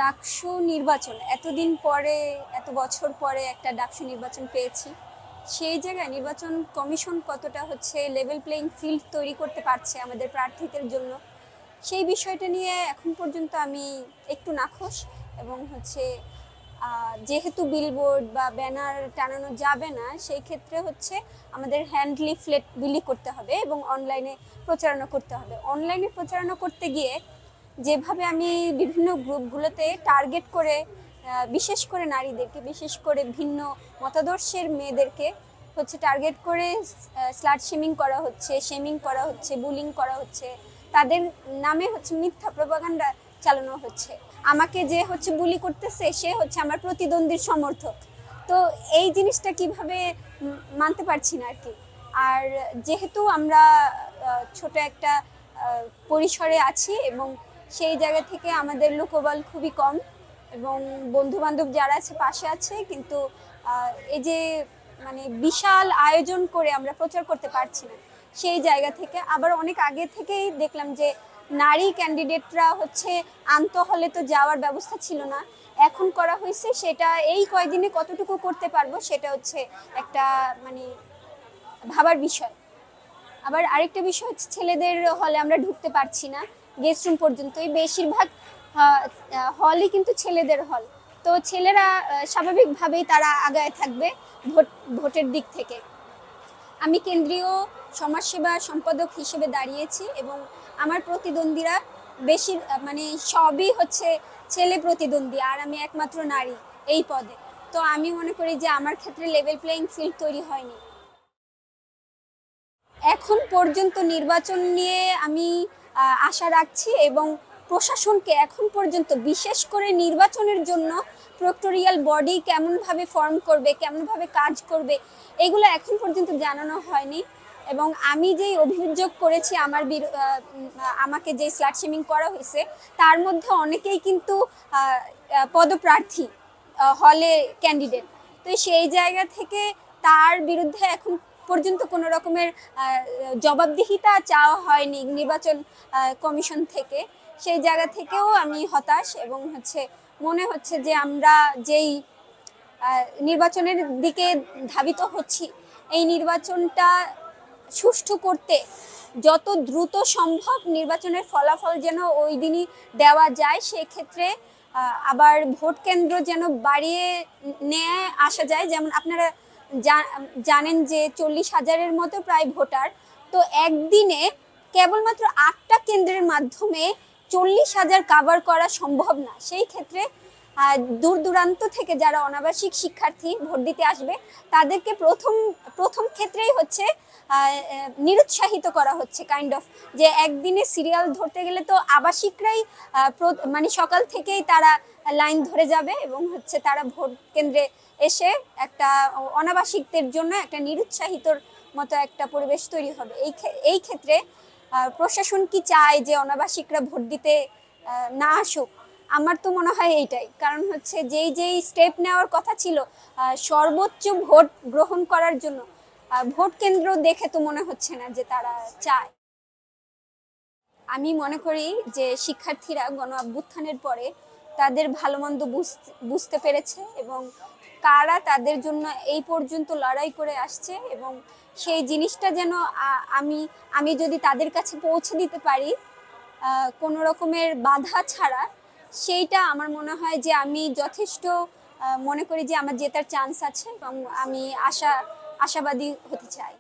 ডাকসু নির্বাচন এতদিন পরে, এত বছর পরে একটা ডাকসু নির্বাচন পেয়েছি। সেই জায়গায় নির্বাচন কমিশন কতটা লেভেল প্লেইং ফিল্ড তৈরি করতে পারছে আমাদের প্রার্থীদের জন্য, সেই বিষয়টা নিয়ে এখন পর্যন্ত আমি একটু নাখোশ। এবং যেহেতু বিলবোর্ড বা ব্যানার টানানো যাবে না, সেই ক্ষেত্রে আমাদের হ্যান্ড লিফলেট বিলি করতে হবে এবং অনলাইনে প্রচারণা করতে হবে। অনলাইনে প্রচারণা করতে গিয়ে যেভাবে আমি বিভিন্ন গ্রুপগুলোতে টার্গেট করে, বিশেষ করে নারীদেরকে, বিশেষ করে ভিন্ন মতাদর্শের মেয়েদেরকে টার্গেট করে স্লাট শেমিং করা হচ্ছে, বুলিং করা হচ্ছে, তাদের নামে মিথ্যা প্রপাগান্ডা চালানো হচ্ছে। আমাকে যে বুলি করতেছে সে আমার প্রতিদ্বন্দ্বীর সমর্থক। তো এই জিনিসটা কিভাবে মানতে পারছি না আর কি। আর যেহেতু আমরা ছোট একটা পরিসরে আছি এবং সেই জায়গা থেকে আমাদের লোকবল খুবই কম এবং বন্ধু বান্ধব যারা আছে পাশে আছে, কিন্তু এই যে বিশাল আয়োজন করে আমরা প্রচার করতে পারছি না, সেই জায়গা থেকে আবার অনেক আগে থেকেই দেখলাম যে নারী ক্যান্ডিডেটরা আন্ত হলে তো যাওয়ার ব্যবস্থা ছিল না, এখন করা হয়েছে। সেটা এই কয়দিনে কতটুকু করতে পারবো সেটা একটা ভাবার বিষয়। আবার আরেকটা বিষয় ছেলেদের হলে আমরা ঢুকতে পারছি না, গেস্ট রুম পর্যন্তই। বেশিরভাগ হলই কিন্তু ছেলেদের হল, তো ছেলেরা স্বাভাবিকভাবেই তারা আগায় থাকবে ভোটের দিক থেকে। আমি কেন্দ্রীয় সমাজসেবা সম্পাদক হিসেবে দাঁড়িয়েছি এবং আমার প্রতিদ্বন্দ্বীরা বেশি সবই ছেলে প্রতিদ্বন্দ্বী, আর আমি একমাত্র নারী এই পদে। তো আমি মনে করি যে আমার ক্ষেত্রে লেভেল প্লেইং ফিল্ড তৈরি হয়নি। এখন পর্যন্ত নির্বাচন নিয়ে আমি আশা রাখছি এবং প্রশাসনকে এখন পর্যন্ত, বিশেষ করে নির্বাচনের জন্য প্রক্টোরিয়াল বডি কেমনভাবে ফর্ম করবে, কেমনভাবে কাজ করবে, এগুলো এখন পর্যন্ত জানানো হয়নি। এবং আমি যেই অভিযোগ করেছি আমাকে যে স্লাট শেমিং করা হয়েছে, তার মধ্যে অনেকেই কিন্তু পদপ্রার্থী, হলে ক্যান্ডিডেট। তো সেই জায়গা থেকে তার বিরুদ্ধে এখন পর্যন্ত কোনো রকমের জবাবদিহিতা চাওয়া হয়নি নির্বাচন কমিশন থেকে। সেই জায়গা থেকেও আমি হতাশ এবং মনে হচ্ছে যে আমরা যেই নির্বাচনের দিকে ধাবিত হচ্ছি, এই নির্বাচনটা সুষ্ঠু করতে যত দ্রুত সম্ভব নির্বাচনের ফলাফল যেন ওই দিনই দেওয়া যায়, সেক্ষেত্রে আবার ভোট কেন্দ্র যেন বাড়িয়ে নিয়ে আসা যায়। যেমন আপনারা জানেন যে 40,000-এর মতো প্রায় ভোটার, তো একদিনে কেবলমাত্র 8টা কেন্দ্রের মাধ্যমে 40,000 কাভার করা সম্ভব না। সেই ক্ষেত্রে দূর দূরান্ত থেকে যারা অনাবাসিক শিক্ষার্থী ভোট দিতে আসবে, তাদেরকে প্রথম ক্ষেত্রেই নিরুৎসাহিত করা হচ্ছে কাইন্ড অফ, যে একদিনে সিরিয়াল ধরতে গেলে তো আবাসিকরাই সকাল থেকেই তারা লাইন ধরে যাবে এবং তারা ভোট কেন্দ্রে এসে একটা অনাবাসিকদের জন্য একটা নিরুৎসাহিতর মতো একটা পরিবেশ তৈরি হবে। এই ক্ষেত্রে প্রশাসন কি চায় যে অনাবাসিকরা ভোট দিতে না আসুক? আমার তো মনে হয় এইটাই, কারণ যেই স্টেপ নেওয়ার কথা ছিল সর্বোচ্চ ভোট গ্রহণ করার জন্য, ভোট কেন্দ্র দেখে তো মনে হচ্ছে না যে তারা চায়। আমি মনে করি যে শিক্ষার্থীরা গণ অভ্যুত্থানের পরে তাদের ভালো মন্দ বুঝতে পেরেছে এবং কারা তাদের জন্য এই পর্যন্ত লড়াই করে আসছে, এবং সেই জিনিসটা যেন আমি যদি তাদের কাছে পৌঁছে দিতে পারি কোনো রকমের বাধা ছাড়া, সেইটা আমার মনে হয় যে আমি যথেষ্ট মনে করি যে আমার জেতার চান্স আছে এবং আমি আশাবাদী হতে চাই।